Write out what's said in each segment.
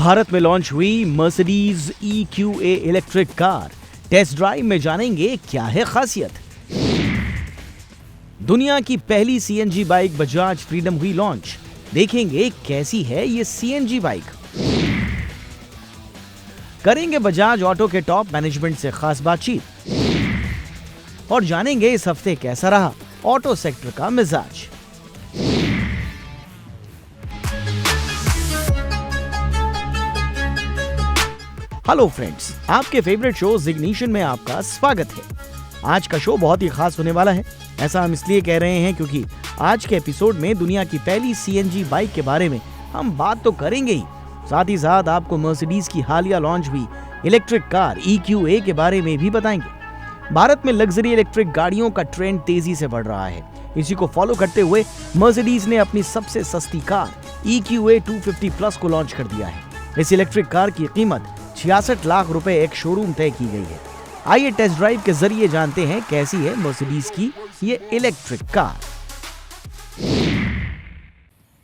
भारत में लॉन्च हुई Mercedes EQA electric car. Test drive में जानेंगे क्या है खासियत। दुनिया की पहली CNG बाइक बजाज फ्रीडम हुई लॉन्च। देखेंगे कैसी है ये CNG बाइक। करेंगे बजाज ऑटो के टॉप मैनेजमेंट से खास बातचीत और जानेंगे इस हफ्ते कैसा रहा ऑटो सेक्टर का मिजाज। हेलो फ्रेंड्स, आपके फेवरेट शो इग्निशन में आपका स्वागत है। आज का शो बहुत ही खास होने वाला है। ऐसा हम इसलिए कह रहे हैं क्योंकि आज के एपिसोड में दुनिया की पहली CNG बाइक के बारे में हम बात तो करेंगे ही, साथ ही साथ आपको मर्सिडीज की हालिया लॉन्च हुई इलेक्ट्रिक कार EQA के बारे में भी बताएंगे। भारत में लग्जरी इलेक्ट्रिक गाड़ियों का ट्रेंड तेजी से बढ़ रहा है। इसी को फॉलो करते हुए मर्सिडीज ने अपनी सबसे सस्ती कार EQA 250 प्लस को लॉन्च कर दिया है। इस इलेक्ट्रिक कार की कीमत 66 लाख रुपए एक शोरूम तय की गई है। आइए टेस्ट ड्राइव के जरिए जानते हैं कैसी है मर्सिडीज की ये इलेक्ट्रिक कार।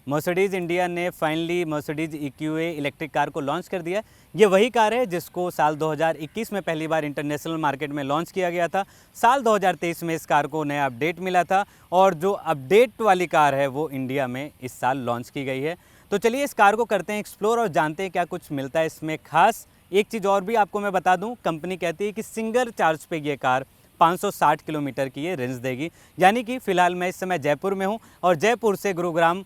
मर्सिडीज इंडिया ने finally Mercedes EQA electric car को लॉन्च कर दिया। ये वही कार है जिसको साल 2021 में पहली बार इंटरनेशनल मार्केट में लॉन्च किया गया था। साल 2023 में इस कार को नया अपडेट मिला था और जो अपडेट वाली कार है वो इंडिया में इस साल लॉन्च की गई है। तो चलिए इस कार को करते हैं एक्सप्लोर और जानते हैं क्या कुछ मिलता है इसमें खास। एक चीज़ और भी आपको मैं बता दूं, कंपनी कहती है कि सिंगल चार्ज पे ये कार 560 किलोमीटर की ये रेंज देगी। यानी कि फ़िलहाल मैं इस समय जयपुर में हूं और जयपुर से गुरुग्राम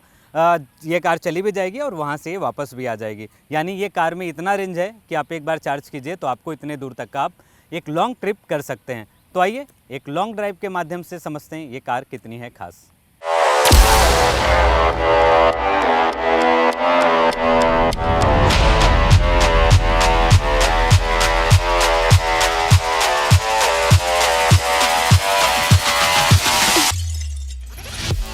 ये कार चली भी जाएगी और वहां से वापस भी आ जाएगी। यानी ये कार में इतना रेंज है कि आप एक बार चार्ज कीजिए तो आपको इतने दूर तक का आप एक लॉन्ग ट्रिप कर सकते हैं। तो आइए एक लॉन्ग ड्राइव के माध्यम से समझते हैं ये कार कितनी है खास।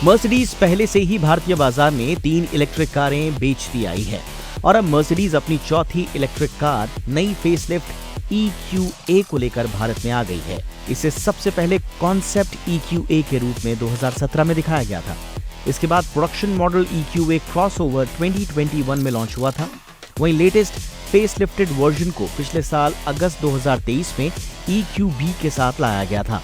मर्सिडीज पहले से ही भारतीय बाजार में 3 इलेक्ट्रिक कारें बेचती आई है और अब मर्सिडीज अपनी चौथी इलेक्ट्रिक कार नई फेसलिफ्ट EQA को लेकर भारत में आ गई है। इसे सबसे पहले कॉन्सेप्ट EQA के रूप में 2017 में दिखाया गया था। इसके बाद प्रोडक्शन मॉडल EQA क्रॉसओवर 2021 में लॉन्च हुआ था। वहीं लेटेस्ट फेसलिफ्टेड वर्जन को पिछले साल अगस्त 2023 में EQB के साथ लाया गया था।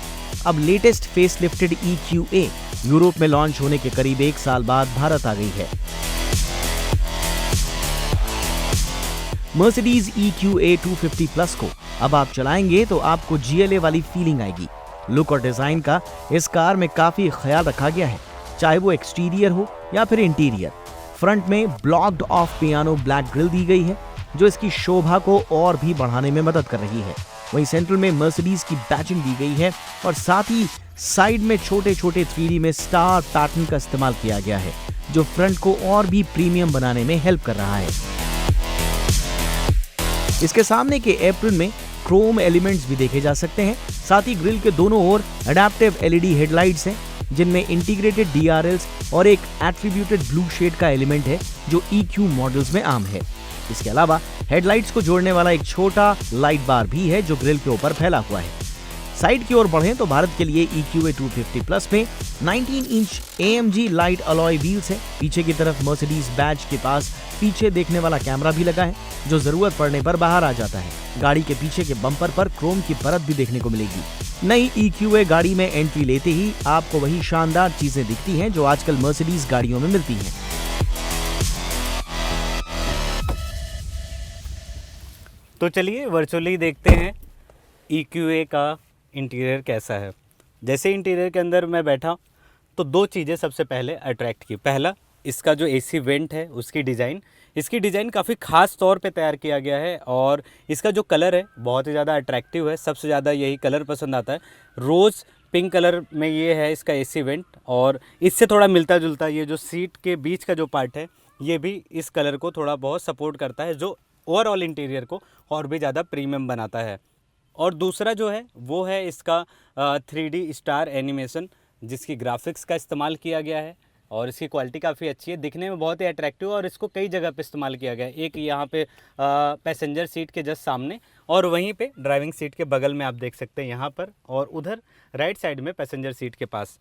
अब लेटेस्ट फेसलिफ्टेड EQA यूरोप में लॉन्च होने के करीब 1 साल बाद भारत आ गई है। मर्सिडीज EQA 250 प्लस को अब आप चलाएंगे तो आपको GLA वाली फीलिंग आएगी। लुक और डिजाइन का इस कार में काफी ख्याल रखा गया है, चाहे वो एक्सटीरियर हो या फिर इंटीरियर। फ्रंट में blocked off piano black grille दी गई है जो इसकी शोभा को और भी बढ़ाने में मदद कर रही है। वहीं सेंट्रल में मर्सिडीज की बैचिंग दी गई है और साथ ही साइड में छोटे छोटे 3D में स्टार पैटर्न का इस्तेमाल किया गया है जो फ्रंट को और भी प्रीमियम बनाने में हेल्प कर रहा है। इसके सामने के एप्रिन में क्रोम एलिमेंट्स भी देखे जा सकते हैं। साथ ही ग्रिल के दोनों ओर अडैप्टिव LED हेडलाइट्स हैं जिनमें इंटीग्रेटेड DRLs और एक एट्रीब्यूटेड ब्लू शेड का एलिमेंट है जो EQ मॉडल्स में आम है। इसके अलावा हेडलाइट्स को जोड़ने वाला एक छोटा लाइट बार भी है जो ग्रिल के ऊपर फैला हुआ है। साइड की ओर बढ़ें तो भारत के लिए EQA 250 प्लस में 19 inch AMG light alloy wheels है। पीछे की तरफ मर्सिडीज बैज के पास पीछे देखने वाला कैमरा भी लगा है जो जरूरत पड़ने पर बाहर आ जाता है। गाड़ी के पीछे के बम्पर पर क्रोम की परत भी देखने को मिलेगी। नई EQA गाड़ी में एंट्री लेते ही आपको वही शानदार चीजें दिखती हैं जो आजकल मर्सिडीज गाड़ियों में मिलती हैं। तो चलिए वर्चुअली देखते हैं EQA का इंटीरियर कैसा है। जैसे इंटीरियर के अंदर मैं बैठा तो 2 चीज़ें सबसे पहले अट्रैक्ट की। पहला, इसका जो AC वेंट है उसकी डिज़ाइन, इसकी डिज़ाइन काफ़ी ख़ास तौर पे तैयार किया गया है और इसका जो कलर है बहुत ही ज़्यादा अट्रैक्टिव है। सबसे ज़्यादा यही कलर पसंद आता है। रोज़ पिंक कलर में ये है इसका AC वेंट और इससे थोड़ा मिलता जुलता ये जो सीट के बीच का जो पार्ट है ये भी इस कलर को थोड़ा बहुत सपोर्ट करता है जो ओवरऑल इंटीरियर को और भी ज़्यादा प्रीमियम बनाता है। और दूसरा जो है वो है इसका 3D स्टार एनिमेशन जिसकी ग्राफिक्स का इस्तेमाल किया गया है और इसकी क्वालिटी काफ़ी अच्छी है, दिखने में बहुत ही अट्रैक्टिव और इसको कई जगह पे इस्तेमाल किया गया है। एक यहाँ पे पैसेंजर सीट के जस्ट सामने और वहीं पे ड्राइविंग सीट के बगल में आप देख सकते हैं यहाँ पर, और उधर राइट साइड में पैसेंजर सीट के पास।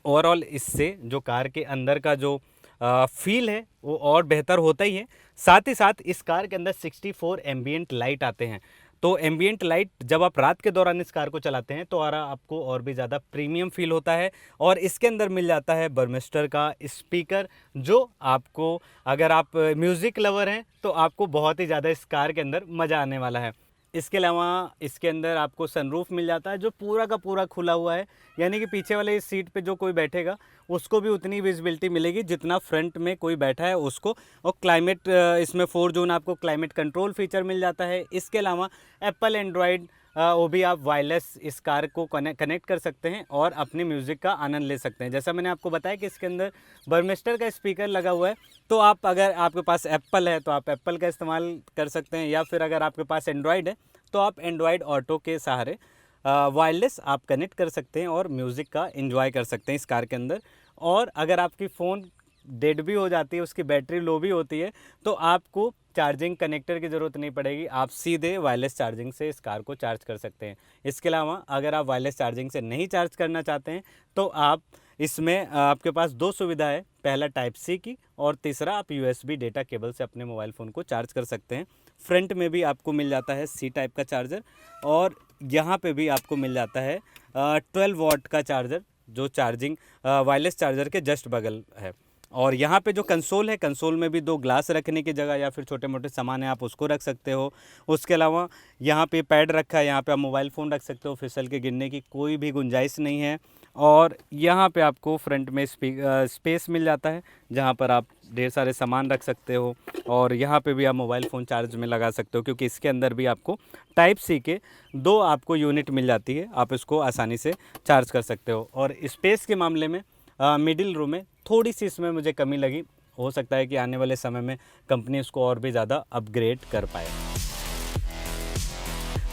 ओवरऑल इससे जो कार के अंदर का जो फील है वो और बेहतर होता ही है। साथ ही साथ इस कार के अंदर 64 एम्बियंट लाइट आते हैं। तो एम्बियंट लाइट जब आप रात के दौरान इस कार को चलाते हैं तो आपको और भी ज़्यादा प्रीमियम फील होता है। और इसके अंदर मिल जाता है बर्मिस्टर का स्पीकर, जो आपको, अगर आप म्यूज़िक लवर हैं तो आपको बहुत ही ज़्यादा इस कार के अंदर मज़ा आने वाला है। इसके अलावा इसके अंदर आपको सनरूफ मिल जाता है जो पूरा का पूरा खुला हुआ है, यानी कि पीछे वाले इस सीट पे जो कोई बैठेगा उसको भी उतनी विजिबिलिटी मिलेगी जितना फ्रंट में कोई बैठा है उसको। और क्लाइमेट, इसमें 4 जोन आपको क्लाइमेट कंट्रोल फीचर मिल जाता है। इसके अलावा एप्पल एंड्रॉयड वो भी आप वायरलेस इस कार को कनेक्ट कर सकते हैं और अपनी म्यूज़िक का आनंद ले सकते हैं। जैसा मैंने आपको बताया कि इसके अंदर बर्मिस्टर का स्पीकर लगा हुआ है, तो आप, अगर आपके पास एप्पल है तो आप एप्पल का इस्तेमाल कर सकते हैं, या फिर अगर आपके पास एंड्रॉयड है तो आप एंड्रॉयड ऑटो के सहारे वायरलेस आप कनेक्ट कर सकते हैं और म्यूज़िक का एंजॉय कर सकते हैं इस कार के अंदर। और अगर आपकी फ़ोन डेड भी हो जाती है, उसकी बैटरी लो भी होती है, तो आपको चार्जिंग कनेक्टर की ज़रूरत नहीं पड़ेगी, आप सीधे वायरलेस चार्जिंग से इस कार को चार्ज कर सकते हैं। इसके अलावा अगर आप वायरलेस चार्जिंग से नहीं चार्ज करना चाहते हैं तो आप इसमें, आपके पास 2 सुविधा है, पहला टाइप सी की और तीसरा आप USB डेटा केबल से अपने मोबाइल फ़ोन को चार्ज कर सकते हैं। फ्रंट में भी आपको मिल जाता है C टाइप का चार्जर, और यहाँ पे भी आपको मिल जाता है 12 वॉट का चार्जर, जो चार्जिंग वायरलेस चार्जर के जस्ट बगल है। और यहाँ पे जो कंसोल है, कंसोल में भी 2 ग्लास रखने की जगह या फिर छोटे मोटे सामान है आप उसको रख सकते हो। उसके अलावा यहाँ पे पैड रखा है, यहाँ पे आप मोबाइल फ़ोन रख सकते हो, फिसल के गिरने की कोई भी गुंजाइश नहीं है। और यहाँ पे आपको फ्रंट में स्पेस मिल जाता है जहाँ पर आप ढेर सारे सामान रख सकते हो, और यहाँ पे भी आप मोबाइल फ़ोन चार्ज में लगा सकते हो, क्योंकि इसके अंदर भी आपको टाइप सी के 2 आपको यूनिट मिल जाती है, आप इसको आसानी से चार्ज कर सकते हो। और स्पेस के मामले में मिडिल रो में थोड़ी सी इसमें मुझे कमी लगी, हो सकता है कि आने वाले समय में कंपनी इसको और भी ज़्यादा अपग्रेड कर पाए।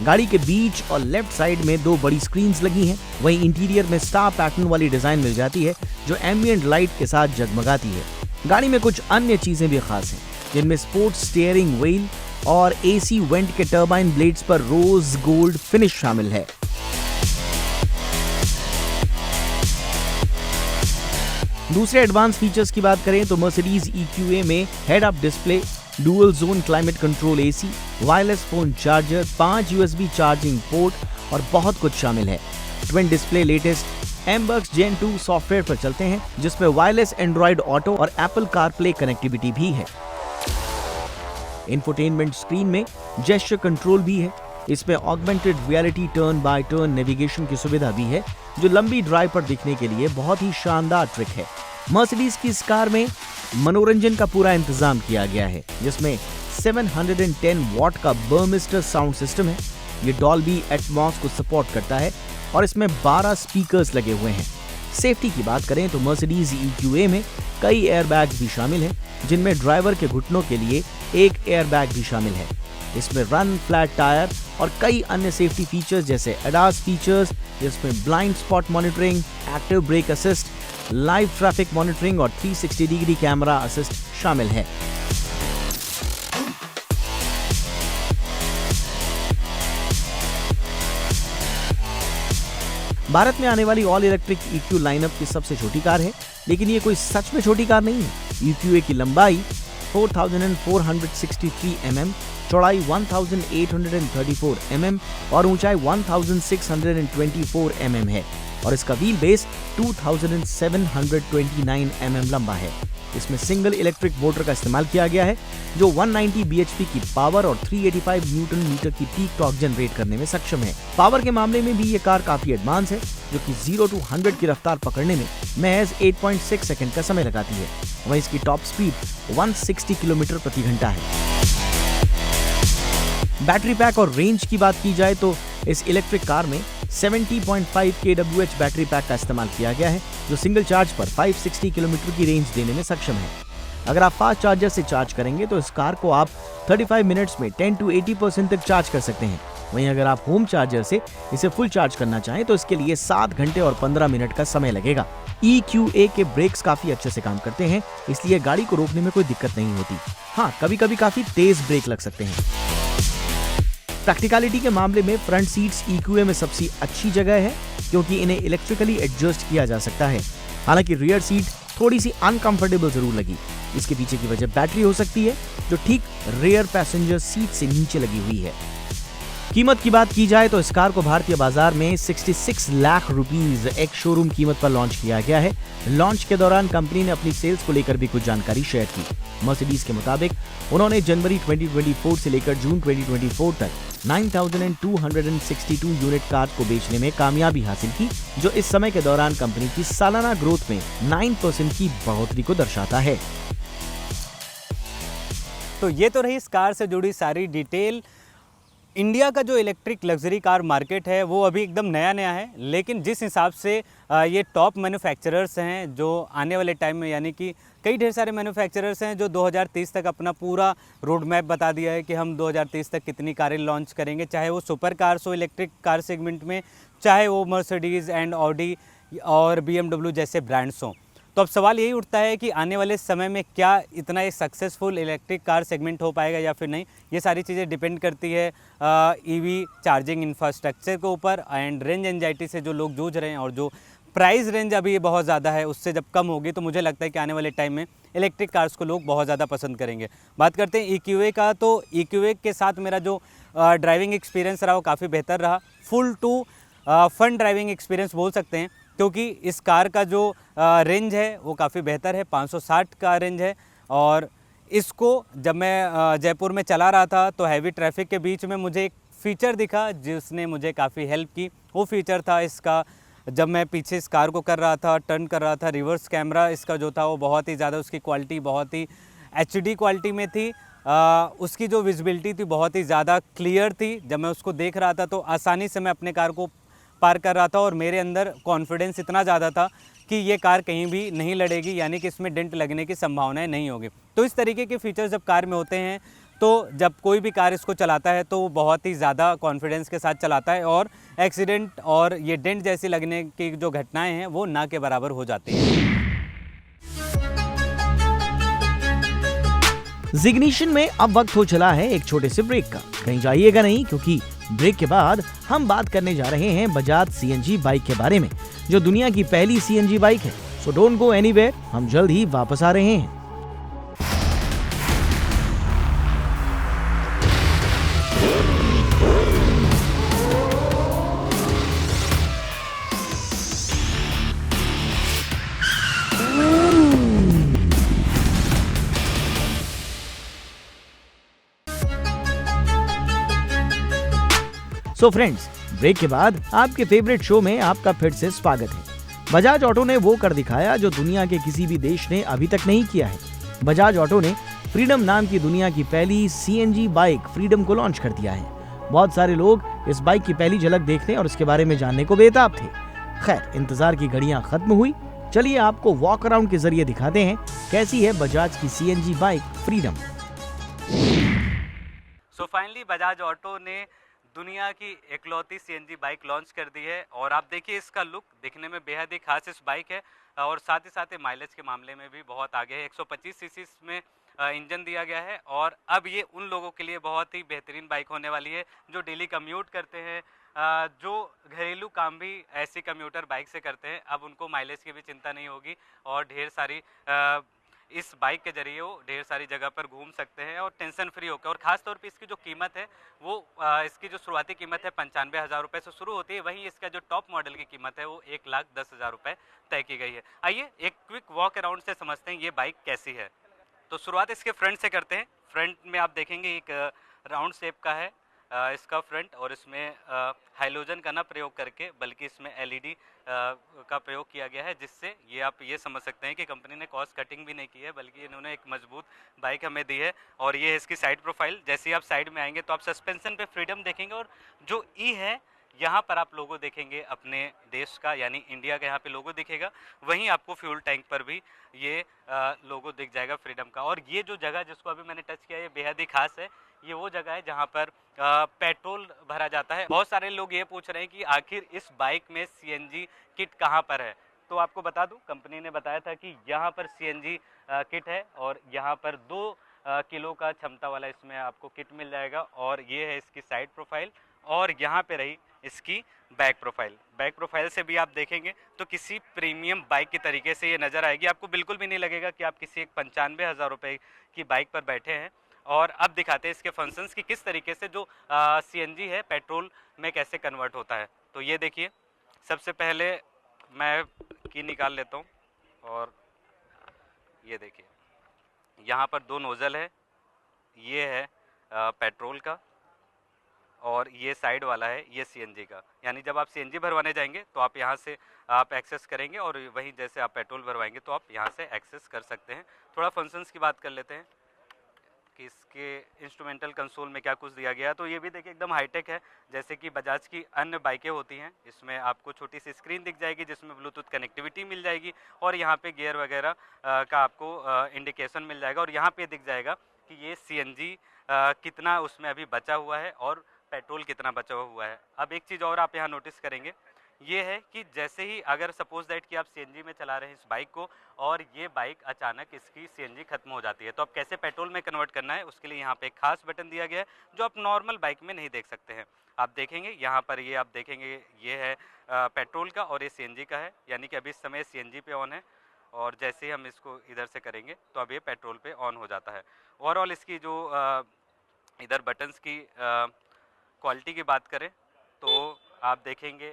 गाड़ी के बीच और लेफ्ट साइड में 2 बड़ी स्क्रीन्स लगी हैं। वहीं इंटीरियर में स्टार पैटर्न वाली डिजाइन मिल जाती है जो एम्बिएंट लाइट के साथ जगमगाती है। गाड़ी में कुछ अन्य चीजें भी खास हैं, जिनमें स्पोर्ट्स स्टीयरिंग व्हील और AC वेंट के टर्बाइन ब्लेड्स पर रोज गोल्ड फिनिश शामिल है। दूसरे एडवांस फीचर्स की बात करें तो मर्सिडीज EQA में head up display, dual zone climate control AC, wireless phone charger, 5 USB charging port और बहुत कुछ शामिल है। Twin display latest MBUX Gen 2 software पर चलते हैं, जिसमें वायरलेस एंड्रॉयड ऑटो और एप्पल कारप्ले कनेक्टिविटी भी है। इंफोटेनमेंट स्क्रीन में जेस्चर कंट्रोल भी है। इसमें augmented reality turn by turn navigation की सुविधा भी है, जो लंबी ड्राइव पर दिखने के लिए बहुत ही शानदार ट्रिक है। मर्सिडीज की इस कार में मनोरंजन का पूरा इंतजाम किया गया है, जिसमें 710 वॉट का बर्मिस्टर साउंड सिस्टम है। ये डॉल्बी एटमॉस को सपोर्ट करता है और इसमें 12 स्पीकर्स लगे हुए हैं। सेफ्टी की बात करें तो मर्सिडीज EQA में कई एयरबैग्स भी शामिल हैं, जिनमें ड्राइवर के घुटनों के लिए एक एयरबैग भी शामिल है। इसमें रन फ्लैट टायर और कई अन्य सेफ्टी फीचर्स जैसे ADAS फीचर्स, जिसमें blind spot monitoring, active brake assist, live traffic monitoring और 360 डिग्री कैमरा असिस्ट शामिल है। भारत में आने वाली ऑल इलेक्ट्रिक EQ लाइनअप की सबसे छोटी कार है, लेकिन ये कोई सच में छोटी कार नहीं है। EQA की लंबाई 4463 mm, चौड़ाई 1834 mm और ऊंचाई 1624 mm है, और इसका व्हील बेस 2729 mm लंबा है। इसमें सिंगल इलेक्ट्रिक मोटर का इस्तेमाल किया गया है, जो 190 bhp की पावर और 385 न्यूटन मीटर की पीक टॉर्क जनरेट करने में सक्षम है। पावर के मामले में भी ये कार काफी एडवांस है, जो कि 0 to 100 की रफ्तार पकड़ने में महज 8.6 सेकंड का समय लगाती है। वहीं इसकी टॉप स्पीड 160 किलोमीटर प्रति घंटा है। बैटरी पैक और रेंज की बात की जाए तो इस इलेक्ट्रिक कार में 70.5 kWh बैटरी पैक का इस्तेमाल किया गया है, जो सिंगल चार्ज पर 560 किलोमीटर की रेंज देने में सक्षम है। अगर आप फास्ट चार्जर से चार्ज करेंगे तो इस कार को आप 35 मिनट्स में 10 to 80% तक चार्ज कर सकते हैं। वहीं अगर आप होम चार्जर से इसे फुल चार्ज करना चाहें तो इसके लिए 7 घंटे और 15 मिनट का समय लगेगा। EQA के ब्रेक्स काफी अच्छे से काम करते हैं, इसलिए गाड़ी को रोकने में कोई दिक्कत नहीं होती। हाँ, कभी कभी काफी तेज ब्रेक लग सकते हैं। प्रैक्टिकलिटी के मामले में फ्रंट सीट्स EQA में सबसे अच्छी जगह है, क्योंकि इन्हें इलेक्ट्रिकली एडजस्ट किया जा सकता है। हालांकि रियर सीट थोड़ी सी अनकंफर्टेबल जरूर लगी। इसके पीछे की वजह बैटरी हो सकती है, जो ठीक रेयर पैसेंजर सीट से नीचे लगी हुई है। कीमत की बात की जाए तो इस कार को भारतीय बाजार में 66 लाख रुपीस एक शोरूम कीमत पर लॉन्च किया गया है। लॉन्च के दौरान कंपनी ने अपनी सेल्स को लेकर भी कुछ जानकारी शेयर की। मर्सिडीज के मुताबिक उन्होंने जनवरी 2024 से लेकर जून 2024 तक 9,262 यूनिट कार को बेचने में कामयाबी हासिल की, जो इस समय के दौरान कंपनी की सालाना ग्रोथ में 9% की बढ़ोतरी को दर्शाता है। तो ये तो रही इस कार से जुड़ी सारी डिटेल। इंडिया का जो इलेक्ट्रिक लग्जरी कार मार्केट है वो अभी एकदम नया नया है, लेकिन जिस हिसाब से ये टॉप मैन्युफैक्चरर्स हैं जो आने वाले टाइम में, यानी कि कई ढेर सारे मैन्युफैक्चरर्स हैं जो 2030 तक अपना पूरा रोड मैप बता दिया है कि हम 2030 तक कितनी कारें लॉन्च करेंगे, चाहे वो सुपर कार्स हो इलेक्ट्रिक कार सेगमेंट में, चाहे वो मर्सिडीज़ एंड ऑडी और BMW जैसे ब्रांड्स हों। तो अब सवाल यही उठता है कि आने वाले समय में क्या इतना एक सक्सेसफुल इलेक्ट्रिक कार सेगमेंट हो पाएगा या फिर नहीं। ये सारी चीज़ें डिपेंड करती है ईवी चार्जिंग इंफ्रास्ट्रक्चर के ऊपर एंड रेंज एंजाइटी से जो लोग जूझ रहे हैं, और जो प्राइस रेंज अभी बहुत ज़्यादा है उससे जब कम होगी तो मुझे लगता है कि आने वाले टाइम में इलेक्ट्रिक कार्स को लोग बहुत ज़्यादा पसंद करेंगे। बात करते हैं EQA का, तो EQA के साथ मेरा जो ड्राइविंग एक्सपीरियंस रहा वो काफ़ी बेहतर रहा। Full to fun driving experience बोल सकते हैं, क्योंकि इस कार का जो रेंज है वो काफ़ी बेहतर है, 560 का रेंज है। और इसको जब मैं जयपुर में चला रहा था तो हैवी ट्रैफिक के बीच में मुझे एक फ़ीचर दिखा जिसने मुझे काफ़ी हेल्प की। वो फीचर था इसका, जब मैं पीछे इस कार को कर रहा था, टर्न कर रहा था, रिवर्स कैमरा इसका जो था वो बहुत ही ज़्यादा, उसकी क्वालिटी बहुत ही HD क्वालिटी में थी। उसकी जो विजिबिलिटी थी बहुत ही ज़्यादा क्लियर थी। जब मैं उसको देख रहा था तो आसानी से मैं अपने कार को पार कर रहा था और मेरे अंदर कॉन्फिडेंस इतना ज़्यादा था कि ये कार कहीं भी नहीं लड़ेगी, यानी कि इसमें डेंट लगने की संभावनाएं नहीं होगी। तो इस तरीके के फीचर्स जब कार में होते हैं तो जब कोई भी कार इसको चलाता है तो वो बहुत ही ज़्यादा कॉन्फिडेंस के साथ चलाता है और एक्सीडेंट और ये डेंट जैसी लगने की जो घटनाएं हैं वो ना के बराबर हो जाती हैं। जिग्निशन में अब वक्त हो चला है एक छोटे से ब्रेक का। कहीं जाइएगा नहीं, क्योंकि ब्रेक के बाद हम बात करने जा रहे हैं बजाज CNG बाइक के बारे में, जो दुनिया की पहली CNG बाइक है। सो डोंट गो एनीवेयर, हम जल्द ही वापस आ रहे हैं। सो फ्रेंड्स, ब्रेक के बाद आपके फेवरेट शो में आपका फिर से स्वागत है। बजाज ऑटो ने वो कर दिखाया जो दुनिया के किसी भी देश ने अभी तक नहीं किया है। बजाज ऑटो ने फ्रीडम नाम की दुनिया की पहली CNG बाइक फ्रीडम को लॉन्च कर दिया है। बहुत सारे लोग इस बाइक की पहली झलक देखने और इसके बारे में जानने को बेताब थे। खैर, इंतजार की घड़ियां खत्म हुई। चलिए आपको वॉक अराउंड के जरिए दिखाते हैं कैसी है बजाज की CNG bike freedom. So finally Bajaj auto ने दुनिया की इकलौती CNG बाइक लॉन्च कर दी है और आप देखिए इसका लुक दिखने में बेहद ही खास इस बाइक है और साथ ही माइलेज के मामले में भी बहुत आगे है। 125 सीसी में इंजन दिया गया है और अब ये उन लोगों के लिए बहुत ही बेहतरीन बाइक होने वाली है जो डेली कम्यूट करते हैं, जो घरेलू काम भी ऐसी कम्यूटर बाइक से करते हैं। अब उनको माइलेज की भी चिंता नहीं होगी और ढेर सारी इस बाइक के जरिए वो ढेर सारी जगह पर घूम सकते हैं और टेंशन फ्री होकर। और ख़ास तौर पे इसकी जो कीमत है वो इसकी जो शुरुआती कीमत है 95,000 रुपये से शुरू होती है, वहीं इसका जो टॉप मॉडल की कीमत है वो 1,10,000 रुपये तय की गई है। आइए एक क्विक वॉक अराउंड से समझते हैं ये बाइक कैसी है। तो शुरुआत इसके फ्रंट से करते हैं। फ्रंट में आप देखेंगे एक राउंड शेप का है इसका फ्रंट और इसमें हाइलोजन का ना प्रयोग करके बल्कि इसमें LED का प्रयोग किया गया है, जिससे ये आप ये समझ सकते हैं कि कंपनी ने कॉस्ट कटिंग भी नहीं की है बल्कि इन्होंने एक मजबूत बाइक हमें दी है। और ये है इसकी साइड प्रोफाइल। जैसे ही आप साइड में आएंगे तो आप सस्पेंशन पे फ्रीडम देखेंगे और जो ई है यहाँ पर आप लोगो देखेंगे अपने देश का, यानी इंडिया का यहाँ पे लोगो दिखेगा। वहीं आपको फ्यूल टैंक पर भी ये लोगो दिख जाएगा फ्रीडम का। और ये जो जगह जिसको अभी मैंने टच किया है ये बेहद ही खास है। ये वो जगह है जहाँ पर पेट्रोल भरा जाता है। बहुत सारे लोग ये पूछ रहे हैं कि आखिर इस बाइक में CNG किट कहाँ पर है। तो आपको बता दूं, कंपनी ने बताया था कि यहाँ पर CNG किट है और यहाँ पर 2 किलो का क्षमता वाला इसमें आपको किट मिल जाएगा। और ये है इसकी साइड प्रोफाइल और यहाँ पे रही इसकी बैक प्रोफाइल। बैक प्रोफाइल से भी आप देखेंगे तो किसी प्रीमियम बाइक की तरीके से ये नज़र आएगी, आपको बिल्कुल भी नहीं लगेगा कि आप किसी एक 95,000 रुपये की बाइक पर बैठे हैं। और अब दिखाते हैं इसके फंक्शंस कि किस तरीके से जो सीएनजी है पेट्रोल में कैसे कन्वर्ट होता है। तो ये देखिए, सबसे पहले मैं की निकाल लेता हूँ और ये देखिए यहाँ पर दो नोज़ल है, ये है पेट्रोल का और ये साइड वाला है ये सीएनजी का। यानी जब आप सीएनजी भरवाने जाएंगे तो आप यहाँ से आप एक्सेस करेंगे और वहीं जैसे आप पेट्रोल भरवाएंगे तो आप यहाँ से एक्सेस कर सकते हैं। थोड़ा फंक्शंस की बात कर लेते हैं कि इसके इंस्ट्रूमेंटल कंसोल में क्या कुछ दिया गया है। तो ये भी देखिए एकदम हाईटेक है, जैसे कि बजाज की अन्य बाइकें होती हैं। इसमें आपको छोटी सी स्क्रीन दिख जाएगी जिसमें ब्लूटूथ कनेक्टिविटी मिल जाएगी और यहाँ पे गियर वगैरह का आपको इंडिकेशन मिल जाएगा और यहाँ पे दिख जाएगा कि ये सीएनजी कितना उसमें अभी बचा हुआ है और पेट्रोल कितना बचा हुआ है। अब एक चीज़ और आप यहाँ नोटिस करेंगे, ये है कि जैसे ही अगर सपोज दैट कि आप सीएनजी में चला रहे हैं इस बाइक को और ये बाइक अचानक इसकी सीएनजी खत्म हो जाती है, तो अब कैसे पेट्रोल में कन्वर्ट करना है उसके लिए यहाँ पे एक खास बटन दिया गया है जो आप नॉर्मल बाइक में नहीं देख सकते हैं। आप देखेंगे यहाँ पर ये आप देखेंगे ये है पेट्रोल का और ये सीएनजी का है, यानी कि अभी इस समय सीएनजी पे ऑन है और जैसे ही हम इसको इधर से करेंगे तो अब ये पेट्रोल पे ऑन हो जाता है। ओवरऑल इसकी जो इधर बटन्स की क्वालिटी की बात करें तो आप देखेंगे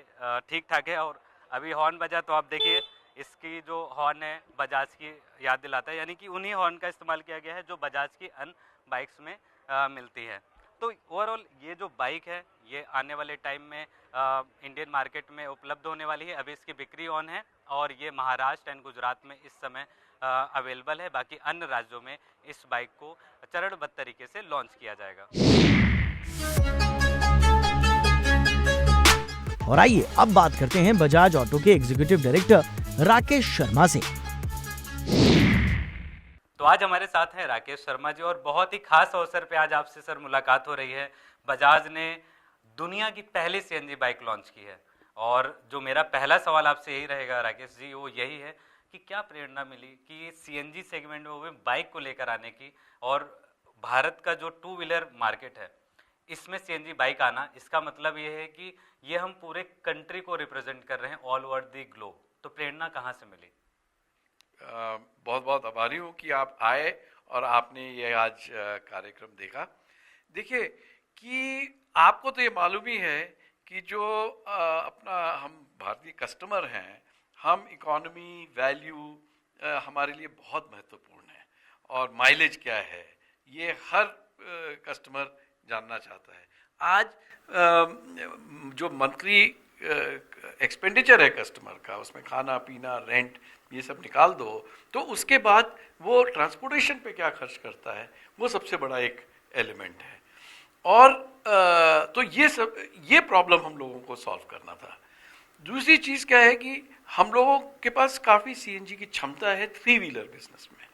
ठीक ठाक है। और अभी हॉर्न बजा तो आप देखिए इसकी जो हॉर्न है बजाज की याद दिलाता है, यानी कि उन्हीं हॉर्न का इस्तेमाल किया गया है जो बजाज की अन्य बाइक्स में मिलती है। तो ओवरऑल ये जो बाइक है ये आने वाले टाइम में इंडियन मार्केट में उपलब्ध होने वाली है। अभी इसकी बिक्री ऑन है और ये महाराष्ट्र एंड गुजरात में इस समय अवेलेबल है। बाकी अन्य राज्यों में इस बाइक को चरणबद्ध तरीके से लॉन्च किया जाएगा। और आइए अब बात करते हैं बजाज ऑटो के एग्जीक्यूटिव डायरेक्टर राकेश शर्मा से। तो आज हमारे साथ हैं राकेश शर्मा जी और बहुत ही खास अवसर पे आज आपसे सर मुलाकात हो रही है। बजाज ने दुनिया की पहली सीएनजी बाइक लॉन्च की है और जो मेरा पहला सवाल आपसे यही रहेगा राकेश जी, वो यही है कि क्या प्रेरणा मिली कि सीएनजी सेगमेंट में वो बाइक को लेकर आने की, और भारत का जो टू व्हीलर मार्केट है इसमें सीएनजी बाइक आना, इसका मतलब ये है कि ये हम पूरे कंट्री को रिप्रेजेंट कर रहे हैं ऑल ओवर द ग्लोब। तो प्रेरणा कहाँ से मिली? बहुत बहुत आभारी हूँ कि आप आए और आपने ये आज कार्यक्रम देखा। देखिए कि आपको तो ये मालूम ही है कि जो अपना हम भारतीय कस्टमर हैं, हम इकोनॉमी वैल्यू हमारे लिए बहुत महत्वपूर्ण है और माइलेज क्या है ये हर कस्टमर जानना चाहता है। आज जो मंथली एक्सपेंडिचर है कस्टमर का, उसमें खाना पीना रेंट ये सब निकाल दो तो उसके बाद वो ट्रांसपोर्टेशन पे क्या खर्च करता है वो सबसे बड़ा एक एलिमेंट है। और तो ये प्रॉब्लम हम लोगों को सॉल्व करना था। दूसरी चीज़ क्या है कि हम लोगों के पास काफ़ी सीएनजी की क्षमता है थ्री व्हीलर बिजनेस में।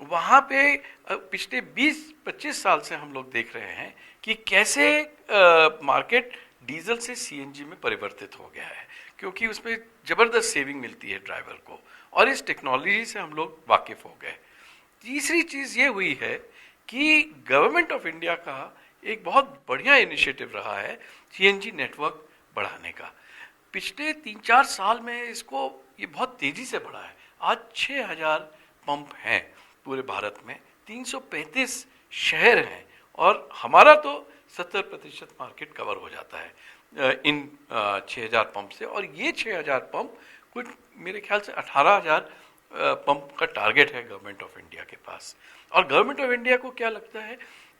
वहाँ पे पिछले 20-25 साल से हम लोग देख रहे हैं कि कैसे मार्केट डीजल से सीएनजी में परिवर्तित हो गया है, क्योंकि उसमें ज़बरदस्त सेविंग मिलती है ड्राइवर को और इस टेक्नोलॉजी से हम लोग वाकिफ़ हो गए। तीसरी चीज़ ये हुई है कि गवर्नमेंट ऑफ इंडिया का एक बहुत बढ़िया इनिशिएटिव रहा है सीएनजी नेटवर्क बढ़ाने का। पिछले 3-4 साल में इसको ये बहुत तेज़ी से बढ़ा है। आज 6,000 पंप हैं पूरे भारत में, 335 शहर हैं और हमारा तो 70% मार्केट कवर हो जाता है इन 6,000 पंप से। और ये 6,000 पंप कुछ मेरे ख्याल से 18,000 पंप का टारगेट है गवर्नमेंट ऑफ इंडिया के पास। और गवर्नमेंट ऑफ इंडिया को क्या लगता है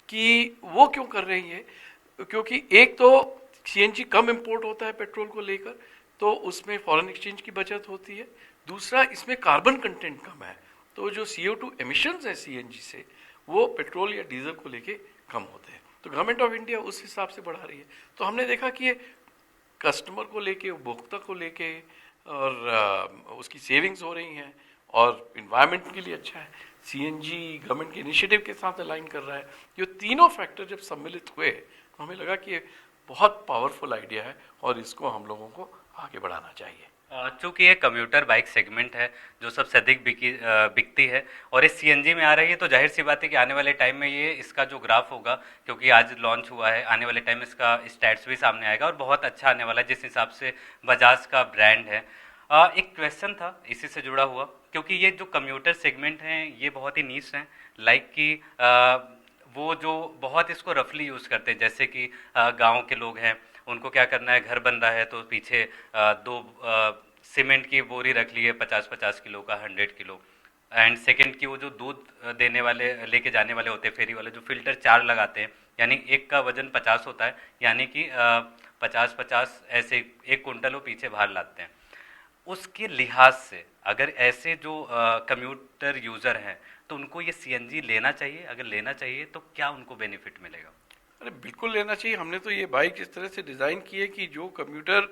कि वो क्यों कर रही है, क्योंकि एक तो सीएनजी कम इंपोर्ट होता है पेट्रोल को लेकर, तो उसमें फॉरेन एक्सचेंज की बचत होती है। दूसरा, इसमें कार्बन कंटेंट कम है, तो जो CO2 एमिशंस है सीएनजी से वो पेट्रोल या डीजल को लेके कम होते हैं। तो गवर्नमेंट ऑफ इंडिया उस हिसाब से बढ़ा रही है। तो हमने देखा कि ये कस्टमर को लेके, उपभोक्ता को लेके और उसकी सेविंग्स हो रही हैं और इन्वायरमेंट के लिए अच्छा है। सीएनजी गवर्नमेंट के इनिशिएटिव के साथ अलाइन कर रहा है। ये तीनों फैक्टर जब सम्मिलित हुए तो हमें लगा कि ये बहुत पावरफुल आइडिया है और इसको हम लोगों को आगे बढ़ाना चाहिए। चूँकि ये कम्यूटर बाइक सेगमेंट है जो सबसे अधिक बिकती है और इस सीएनजी में आ रही है, तो जाहिर सी बात है कि आने वाले टाइम में ये इसका जो ग्राफ होगा, क्योंकि आज लॉन्च हुआ है, आने वाले टाइम में इसका स्टैट्स भी सामने आएगा और बहुत अच्छा आने वाला है जिस हिसाब से बजाज का ब्रांड है। एक क्वेश्चन था इसी से जुड़ा हुआ, क्योंकि ये जो कम्यूटर सेगमेंट हैं ये बहुत ही नीश हैं, लाइक कि वो जो बहुत इसको रफली यूज़ करते हैं, जैसे कि गांव के लोग हैं, उनको क्या करना है, घर बन रहा है तो पीछे दो सीमेंट की बोरी रख ली है 50-50 किलो का, 100 किलो, एंड सेकंड की वो जो दूध देने वाले लेके जाने वाले होते हैं फेरी वाले, जो फिल्टर 4 लगाते हैं, यानी एक का वजन 50 होता है, यानी कि 50-50 ऐसे 1 कुंटल वो पीछे बाहर लाते हैं। उसके लिहाज से अगर ऐसे जो कम्यूटर यूज़र हैं तो उनको ये सीएनजी लेना चाहिए, अगर लेना चाहिए तो क्या उनको बेनिफिट मिलेगा? अरे बिल्कुल लेना चाहिए। हमने तो ये बाइक इस तरह से डिज़ाइन की है कि जो कम्यूटर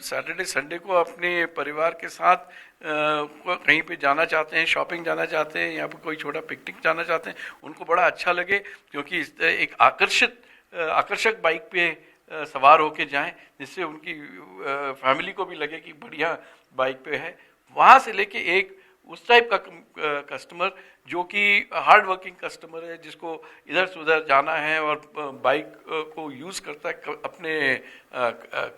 सैटरडे संडे को अपने परिवार के साथ कहीं पे जाना चाहते हैं, शॉपिंग जाना चाहते हैं या फिर कोई छोटा पिकनिक जाना चाहते हैं, उनको बड़ा अच्छा लगे, क्योंकि इस एक आकर्षक बाइक पे सवार होके जाएं, जिससे उनकी फैमिली को भी लगे कि बढ़िया बाइक पे है। वहाँ से लेके एक उस टाइप का कस्टमर जो कि हार्ड वर्किंग कस्टमर है, जिसको इधर से उधर जाना है और बाइक को यूज़ करता है अपने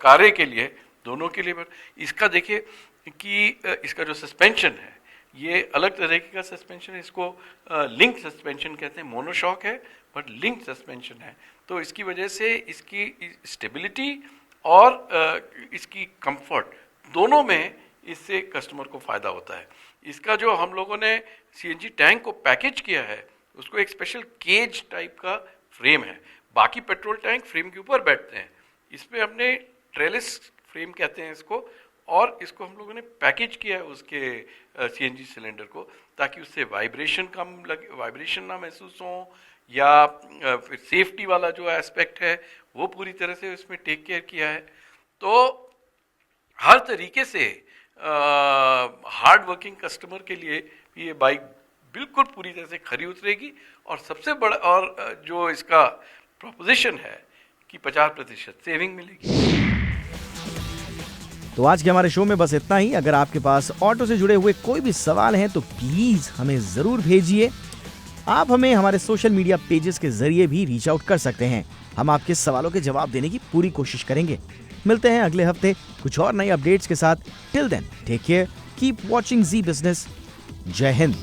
कार्य के लिए, दोनों के लिए। पर इसका देखिए कि इसका जो सस्पेंशन है ये अलग तरीके का सस्पेंशन है, इसको लिंक सस्पेंशन कहते हैं। मोनोशॉक है बट लिंक सस्पेंशन है, तो इसकी वजह से इसकी स्टेबिलिटी और इसकी कंफर्ट दोनों में इससे कस्टमर को फ़ायदा होता है। इसका जो हम लोगों ने सीएनजी टैंक को पैकेज किया है, उसको एक स्पेशल केज टाइप का फ्रेम है। बाकी पेट्रोल टैंक फ्रेम के ऊपर बैठते हैं, इसमें हमने ट्रेलिस फ्रेम कहते हैं इसको, और इसको हम लोगों ने पैकेज किया है उसके सीएनजी सिलेंडर को, ताकि उससे वाइब्रेशन कम लगे, वाइब्रेशन ना महसूस हो, या फिर सेफ्टी वाला जो एस्पेक्ट है वो पूरी तरह से उसमें टेक केयर किया है। तो हर तरीके से हार्ड वर्किंग कस्टमर के लिए ये बाइक बिल्कुल पूरी तरह से खरी उतरेगी। और सबसे बड़ा और जो इसका प्रोपोजिशन है कि 50% सेविंग मिलेगी। तो आज के हमारे शो में बस इतना ही। अगर आपके पास ऑटो से जुड़े हुए कोई भी सवाल हैं तो प्लीज हमें जरूर भेजिए। आप हमें हमारे सोशल मीडिया पेजेस के जरिए भी रीच आउट कर सकते हैं। हम आपके सवालों के जवाब देने की पूरी कोशिश करेंगे। मिलते हैं अगले हफ्ते कुछ और नई अपडेट्स के साथ। Till then take care, keep watching Zee business. जय हिंद।